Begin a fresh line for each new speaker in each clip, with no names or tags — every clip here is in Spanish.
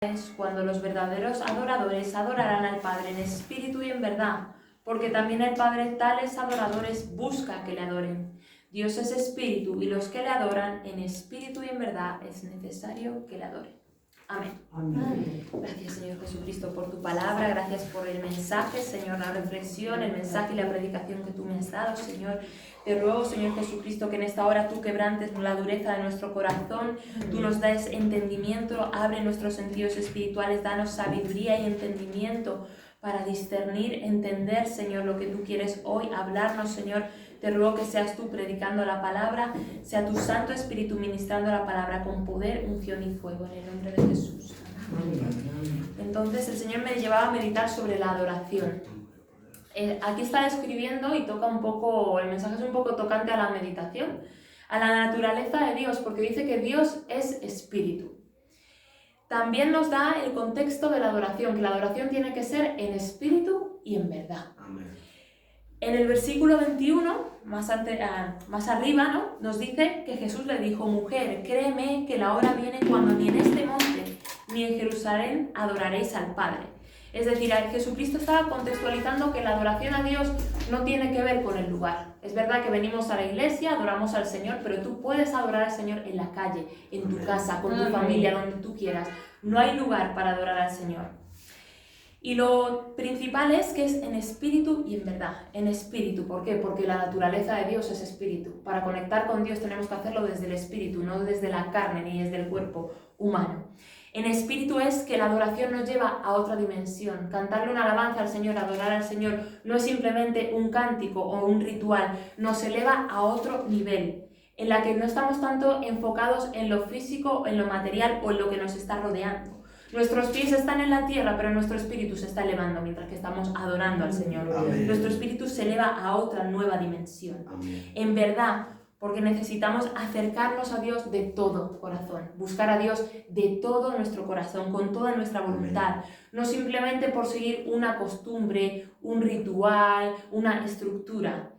Es cuando los verdaderos adoradores adorarán al Padre en espíritu y en verdad, porque también el Padre tales adoradores busca que le adoren. Dios es espíritu y los que le adoran en espíritu y en verdad es necesario que le adoren. Amén.
Amén.
Gracias, Señor Jesucristo, por tu palabra. Gracias por el mensaje, Señor, la reflexión, el mensaje y la predicación que tú me has dado, Señor. Te ruego, Señor Jesucristo, que en esta hora tú quebrantes la dureza de nuestro corazón, tú nos des entendimiento, abre nuestros sentidos espirituales, danos sabiduría y entendimiento para discernir, entender, Señor, lo que tú quieres hoy hablarnos, Señor. Te ruego que seas tú predicando la palabra, sea tu Santo Espíritu ministrando la palabra con poder, unción y fuego, en el nombre de Jesús. Entonces el Señor me llevaba a meditar sobre la adoración. Aquí está describiendo y toca un poco, el mensaje es un poco tocante a la meditación, a la naturaleza de Dios, porque dice que Dios es espíritu. También nos da el contexto de la adoración, que la adoración tiene que ser en espíritu y en verdad.
Amén.
En el versículo 21, más arriba, ¿no?, nos dice que Jesús le dijo: mujer, créeme que la hora viene cuando ni en este monte ni en Jerusalén adoraréis al Padre. Es decir, Jesucristo estaba contextualizando que la adoración a Dios no tiene que ver con el lugar. Es verdad que venimos a la iglesia, adoramos al Señor, pero tú puedes adorar al Señor en la calle, en tu casa, con tu familia, donde tú quieras. No hay lugar para adorar al Señor. Y lo principal es que es en espíritu y en verdad. En espíritu, ¿por qué? Porque la naturaleza de Dios es espíritu. Para conectar con Dios tenemos que hacerlo desde el espíritu, no desde la carne ni desde el cuerpo humano. En espíritu es que la adoración nos lleva a otra dimensión. Cantarle una alabanza al Señor, adorar al Señor, no es simplemente un cántico o un ritual, nos eleva a otro nivel, en la que no estamos tanto enfocados en lo físico, en lo material o en lo que nos está rodeando. Nuestros pies están en la tierra, pero nuestro espíritu se está elevando mientras que estamos adorando al Señor.
Amén.
Nuestro espíritu se eleva a otra nueva dimensión.
Amén.
En verdad, porque necesitamos acercarnos a Dios de todo corazón, buscar a Dios de todo nuestro corazón, con toda nuestra voluntad, no simplemente por seguir una costumbre, un ritual, una estructura.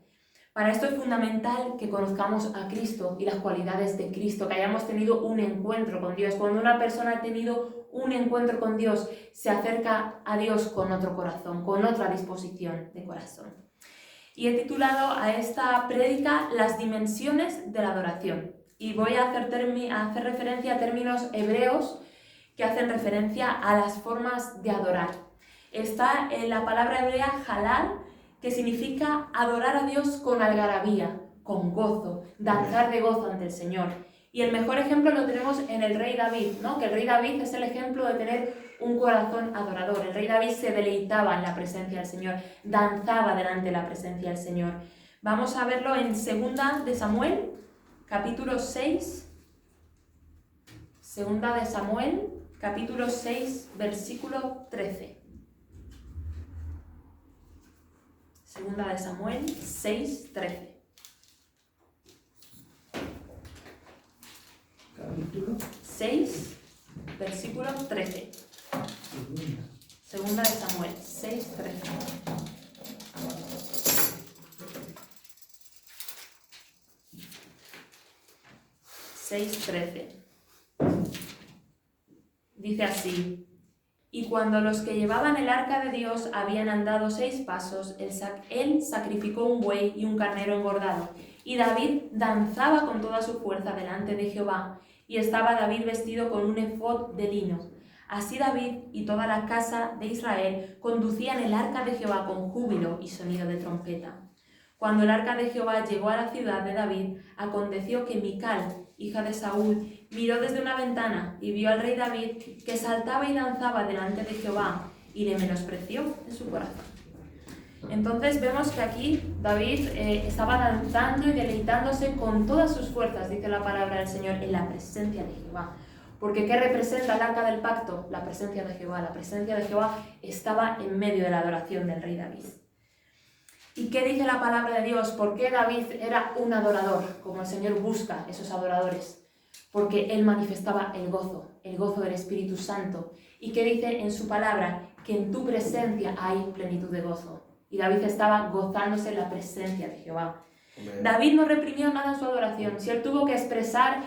Para esto es fundamental que conozcamos a Cristo y las cualidades de Cristo, que hayamos tenido un encuentro con Dios. Cuando una persona ha tenido un encuentro con Dios, se acerca a Dios con otro corazón, con otra disposición de corazón. Y he titulado a esta prédica Las dimensiones de la adoración. Y voy a hacer referencia a términos hebreos que hacen referencia a las formas de adorar. Está en la palabra hebrea halal, que significa adorar a Dios con algarabía, con gozo, danzar de gozo ante el Señor. Y el mejor ejemplo lo tenemos en el rey David, ¿no? Que el rey David es el ejemplo de tener un corazón adorador. El rey David se deleitaba en la presencia del Señor, danzaba delante de la presencia del Señor. Vamos a verlo en 2 de Samuel, capítulo 6. 2 de Samuel, capítulo 6, versículo 13. 2 de Samuel 6, 13.
Capítulo
6, versículo 13. 2 de Samuel 6, 13. Dice así: y cuando los que llevaban el arca de Dios habían andado 6 pasos, él sacrificó un buey y un carnero engordado. Y David danzaba con toda su fuerza delante de Jehová, y estaba David vestido con un efod de lino. Así David y toda la casa de Israel conducían el arca de Jehová con júbilo y sonido de trompeta. Cuando el arca de Jehová llegó a la ciudad de David, aconteció que Mical, hija de Saúl, miró desde una ventana y vio al rey David que saltaba y danzaba delante de Jehová, y le menospreció en su corazón. Entonces vemos que aquí David estaba danzando y deleitándose con todas sus fuerzas, dice la palabra del Señor, en la presencia de Jehová. Porque ¿qué representa el arca del pacto? La presencia de Jehová. La presencia de Jehová estaba en medio de la adoración del rey David. ¿Y qué dice la palabra de Dios? ¿Por qué David era un adorador? Como el Señor busca esos adoradores. Porque él manifestaba el gozo del Espíritu Santo. ¿Y qué dice en su palabra? Que en tu presencia hay plenitud de gozo. Y David estaba gozándose en la presencia de Jehová.
Amén.
David no reprimió nada en su adoración. Si él tuvo que expresar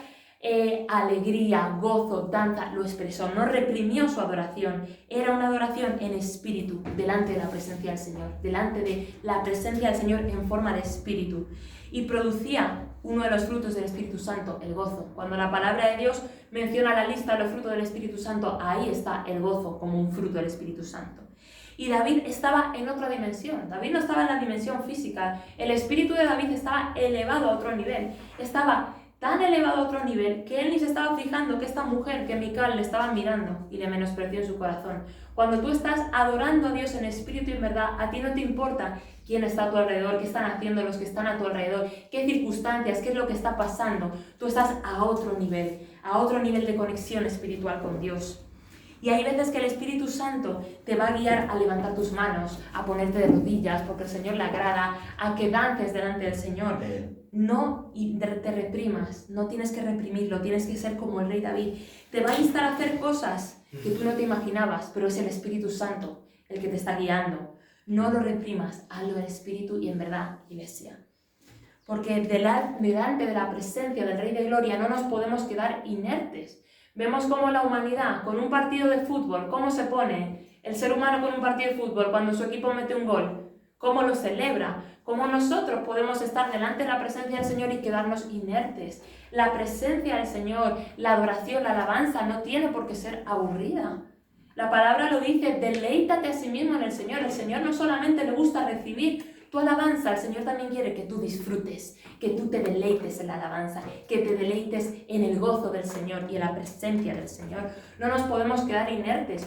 alegría, gozo, danza, lo expresó, no reprimió su adoración. Era una adoración en espíritu, delante de la presencia del Señor, delante de la presencia del Señor en forma de espíritu. Y producía uno de los frutos del Espíritu Santo, el gozo. Cuando la palabra de Dios menciona la lista de los frutos del Espíritu Santo, ahí está el gozo como un fruto del Espíritu Santo. Y David estaba en otra dimensión. David no estaba en la dimensión física. El espíritu de David estaba elevado a otro nivel. Estaba tan elevado a otro nivel que él ni se estaba fijando que esta mujer, que Mical, le estaba mirando y le menospreció en su corazón. Cuando tú estás adorando a Dios en espíritu y en verdad, a ti no te importa quién está a tu alrededor, qué están haciendo los que están a tu alrededor, qué circunstancias, qué es lo que está pasando. Tú estás a otro nivel de conexión espiritual con Dios. Y hay veces que el Espíritu Santo te va a guiar a levantar tus manos, a ponerte de rodillas, porque el Señor le agrada, a que dances delante del Señor. No te reprimas, no tienes que reprimirlo, tienes que ser como el rey David. Te va a instar a hacer cosas que tú no te imaginabas, pero es el Espíritu Santo el que te está guiando. No lo reprimas, hazlo en espíritu y en verdad, iglesia. Porque delante de la presencia del Rey de Gloria no nos podemos quedar inertes. Vemos cómo la humanidad, con un partido de fútbol, cómo se pone el ser humano con un partido de fútbol cuando su equipo mete un gol, cómo lo celebra, cómo nosotros podemos estar delante de la presencia del Señor y quedarnos inertes. La presencia del Señor, la adoración, la alabanza no tiene por qué ser aburrida. La palabra lo dice, deleítate a sí mismo en el Señor. El Señor no solamente le gusta recibir tu alabanza, el Señor también quiere que tú disfrutes, que tú te deleites en la alabanza, que te deleites en el gozo del Señor y en la presencia del Señor. No nos podemos quedar inertes.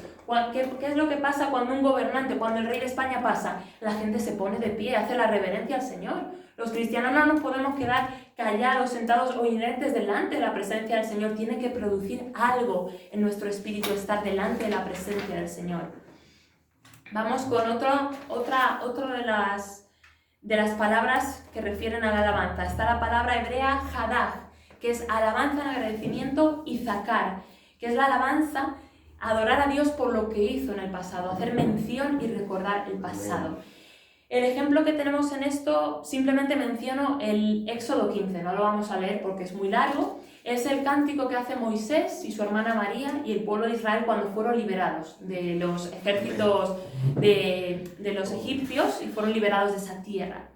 ¿Qué es lo que pasa cuando un gobernante, cuando el rey de España pasa? La gente se pone de pie, hace la reverencia al Señor. Los cristianos no nos podemos quedar callados, sentados o inertes delante de la presencia del Señor. Tiene que producir algo en nuestro espíritu, estar delante de la presencia del Señor. Vamos con otra de las palabras que refieren a la alabanza. Está la palabra hebrea hadaj, que es alabanza en agradecimiento, y zakar, que es la alabanza, adorar a Dios por lo que hizo en el pasado, hacer mención y recordar el pasado. El ejemplo que tenemos en esto, simplemente menciono el Éxodo 15, no lo vamos a leer porque es muy largo. Es el cántico que hace Moisés y su hermana María y el pueblo de Israel cuando fueron liberados de los ejércitos de los egipcios y fueron liberados de esa tierra.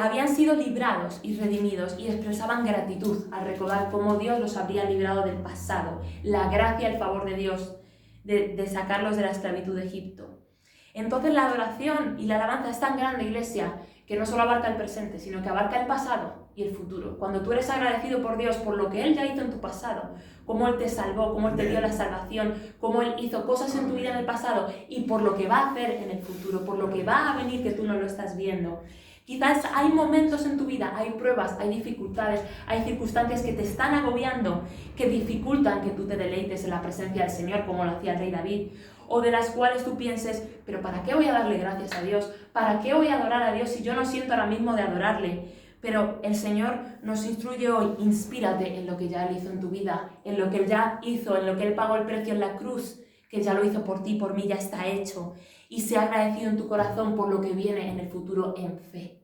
Habían sido librados y redimidos y expresaban gratitud al recordar cómo Dios los habría librado del pasado, la gracia y el favor de Dios de sacarlos de la esclavitud de Egipto. Entonces la adoración y la alabanza es tan grande, iglesia, que no solo abarca el presente, sino que abarca el pasado y el futuro. Cuando tú eres agradecido por Dios por lo que Él ya hizo en tu pasado, cómo Él te salvó, cómo Él te dio la salvación, cómo Él hizo cosas en tu vida en el pasado y por lo que va a hacer en el futuro, por lo que va a venir que tú no lo estás viendo. Quizás hay momentos en tu vida, hay pruebas, hay dificultades, hay circunstancias que te están agobiando, que dificultan que tú te deleites en la presencia del Señor, como lo hacía el rey David, o de las cuales tú pienses, pero ¿para qué voy a darle gracias a Dios? ¿Para qué voy a adorar a Dios si yo no siento ahora mismo de adorarle? Pero el Señor nos instruye hoy, inspírate en lo que ya Él hizo en tu vida, en lo que Él ya hizo, en lo que Él pagó el precio en la cruz, que ya lo hizo por ti, por mí, ya está hecho. Y sea agradecido en tu corazón por lo que viene en el futuro en fe.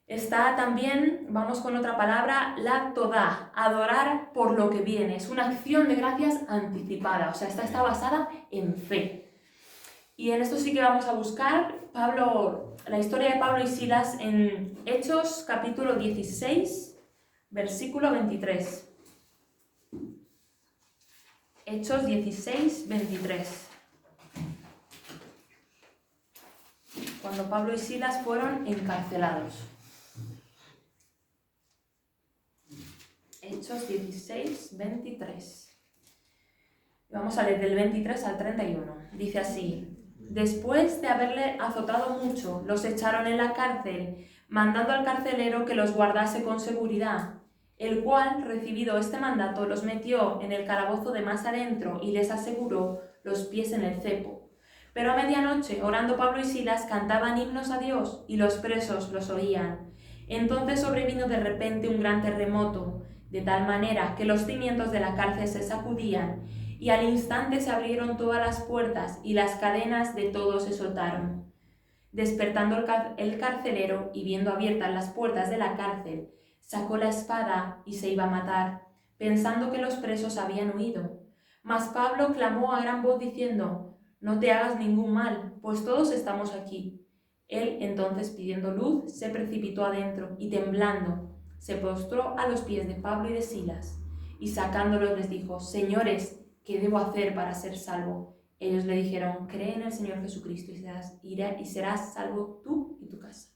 Está también, vamos con otra palabra, la todá, adorar por lo que viene. Es una acción de gracias anticipada, o sea, esta está basada en fe. Y en esto sí que vamos a buscar la historia de Pablo y Silas en Hechos capítulo 16, versículo 23. Hechos 16, 23. Cuando Pablo y Silas fueron encarcelados. Hechos 16, 23. Vamos a leer del 23 al 31. Dice así: después de haberle azotado mucho, los echaron en la cárcel, mandando al carcelero que los guardase con seguridad, el cual, recibido este mandato, los metió en el calabozo de más adentro y les aseguró los pies en el cepo. Pero a medianoche, orando Pablo y Silas, cantaban himnos a Dios, y los presos los oían. Entonces sobrevino de repente un gran terremoto, de tal manera que los cimientos de la cárcel se sacudían, y al instante se abrieron todas las puertas, y las cadenas de todos se soltaron. Despertando el carcelero, y viendo abiertas las puertas de la cárcel, sacó la espada y se iba a matar. pensando que los presos habían huido. Mas Pablo clamó a gran voz diciendo: «No te hagas ningún mal, pues todos estamos aquí». Él entonces, pidiendo luz, se precipitó adentro y temblando, se postró a los pies de Pablo y de Silas, y sacándolos les dijo: «Señores, ¿qué debo hacer para ser salvo?». Ellos le dijeron: «Cree en el Señor Jesucristo y serás salvo tú y tu casa».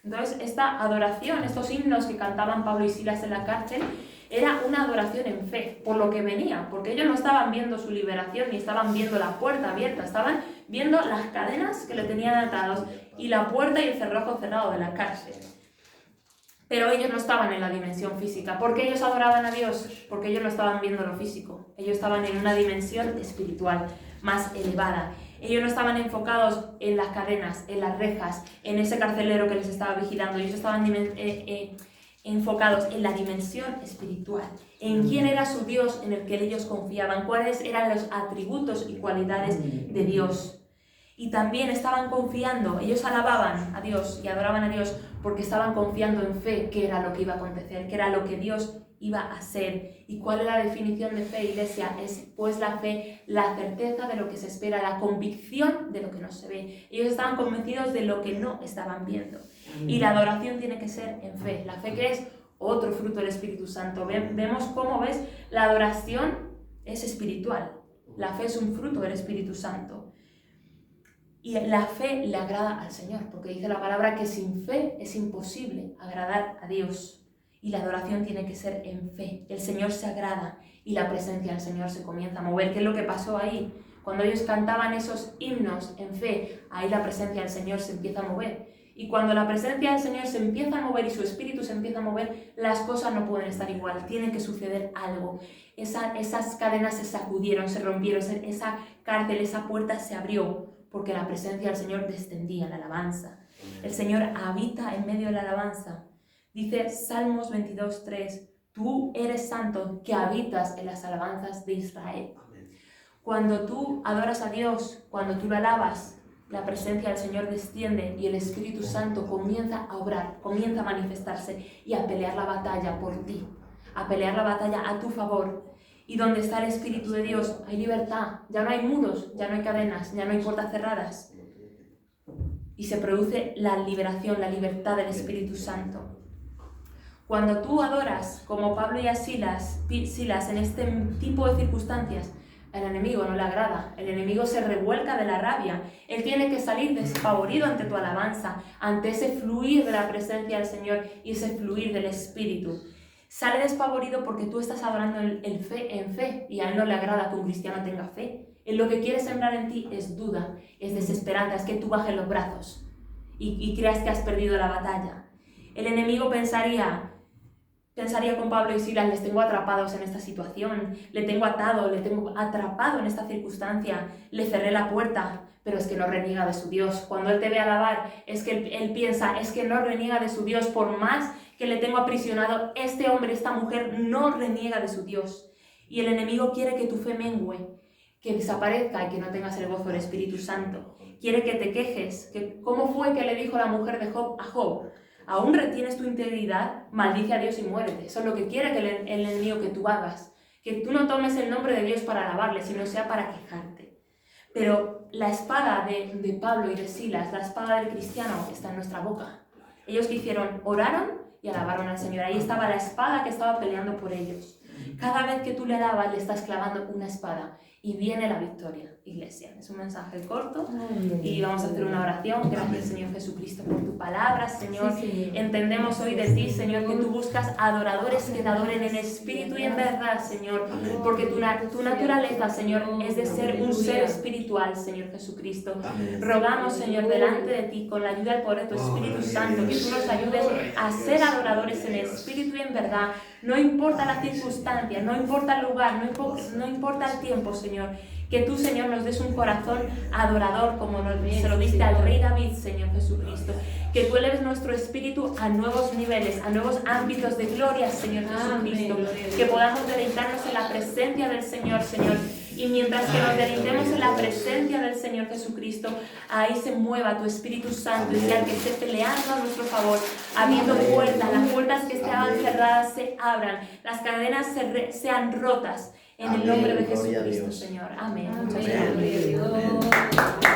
Entonces, esta adoración, estos himnos que cantaban Pablo y Silas en la cárcel, era una adoración en fe, por lo que venía, porque ellos no estaban viendo su liberación ni estaban viendo la puerta abierta, estaban viendo las cadenas que le tenían atados y la puerta y el cerrojo cerrado de la cárcel. Pero ellos no estaban en la dimensión física. ¿Por qué ellos adoraban a Dios? Porque ellos no estaban viendo lo físico. Ellos estaban en una dimensión espiritual más elevada. Ellos no estaban enfocados en las cadenas, en las rejas, en ese carcelero que les estaba vigilando. Ellos estaban enfocados en la dimensión espiritual, en quién era su Dios en el que ellos confiaban, cuáles eran los atributos y cualidades de Dios. Y también estaban confiando, ellos alababan a Dios y adoraban a Dios porque estaban confiando en fe, que era lo que iba a acontecer, que era lo que Dios iba a hacer. ¿Y cuál es la definición de fe, iglesia? Es pues la fe, la certeza de lo que se espera, la convicción de lo que no se ve. Ellos estaban convencidos de lo que no estaban viendo. Y la adoración tiene que ser en fe. La fe, que es otro fruto del Espíritu Santo. Vemos cómo, ¿ves? La adoración es espiritual. La fe es un fruto del Espíritu Santo. Y la fe le agrada al Señor, porque dice la palabra que sin fe es imposible agradar a Dios. Y la adoración tiene que ser en fe. El Señor se agrada y la presencia del Señor se comienza a mover. ¿Qué es lo que pasó ahí? Cuando ellos cantaban esos himnos en fe, ahí la presencia del Señor se empieza a mover. Y cuando la presencia del Señor se empieza a mover y su Espíritu se empieza a mover, las cosas no pueden estar igual, tiene que suceder algo. Esas cadenas se sacudieron, se rompieron, esa cárcel, esa puerta se abrió, porque la presencia del Señor descendía en la alabanza. El Señor habita en medio de la alabanza. Dice Salmos 22:3, tú eres santo que habitas en las alabanzas de Israel. Cuando tú adoras a Dios, cuando tú lo alabas, la presencia del Señor desciende y el Espíritu Santo comienza a obrar, comienza a manifestarse y a pelear la batalla por ti, a pelear la batalla a tu favor. Y donde está el Espíritu de Dios hay libertad, ya no hay muros, ya no hay cadenas, ya no hay puertas cerradas. Y se produce la liberación, la libertad del Espíritu Santo. Cuando tú adoras, como Pablo y Silas en este tipo de circunstancias, al enemigo no le agrada, el enemigo se revuelca de la rabia, él tiene que salir despavorido ante tu alabanza, ante ese fluir de la presencia del Señor y ese fluir del Espíritu. Sale despavorido porque tú estás adorando en fe y a él no le agrada que un cristiano tenga fe. Él lo que quiere sembrar en ti es duda, es desesperanza, es que tú bajes los brazos y creas que has perdido la batalla. El enemigo pensaría con Pablo y Silas, les tengo atrapados en esta situación, le tengo atado, le tengo atrapado en esta circunstancia, le cerré la puerta, pero es que no reniega de su Dios. Cuando él te ve alabar, es que él piensa, es que no reniega de su Dios, por más que le tengo aprisionado, este hombre, esta mujer no reniega de su Dios. Y el enemigo quiere que tu fe mengüe, que desaparezca y que no tengas el gozo del Espíritu Santo. Quiere que te quejes, que ¿cómo fue que le dijo la mujer de Job a Job? Aún retienes tu integridad, maldice a Dios y muérete. Eso es lo que quiere que el enemigo que tú hagas. Que tú no tomes el nombre de Dios para alabarle, sino sea para quejarte. Pero la espada de Pablo y de Silas, la espada del cristiano, está en nuestra boca. Ellos que hicieron, oraron y alabaron al Señor. Ahí estaba la espada que estaba peleando por ellos. Cada vez que tú le alabas, le estás clavando una espada. Y viene la victoria, iglesia. Es un mensaje corto y vamos a hacer una oración. Gracias, Señor Jesucristo, por tu palabra, Señor. Sí, entendemos hoy de ti, Señor, que tú buscas adoradores que te adoren en espíritu y en verdad, Señor. Porque tu naturaleza, Señor, es de ser un ser espiritual, Señor Jesucristo. Rogamos, Señor, delante de ti, con la ayuda del poder de tu Espíritu Santo, que tú nos ayudes a ser adoradores en espíritu y en verdad. No importa la circunstancia, no importa el lugar, no importa el tiempo, Señor. Que tú, Señor, nos des un corazón adorador, como se lo diste al rey David, Señor Jesucristo. Que tú eleves nuestro espíritu a nuevos niveles, a nuevos ámbitos de gloria, Señor Jesucristo. Que podamos deleitarnos en la presencia del Señor, Señor. Y mientras que nos deleitemos en la presencia del Señor Jesucristo, ahí se mueva tu Espíritu Santo y sea que esté peleando a nuestro favor, abriendo puertas, las puertas que estaban cerradas se abran, las cadenas sean rotas en el nombre de Jesucristo, Señor. Amén. Muchas gracias.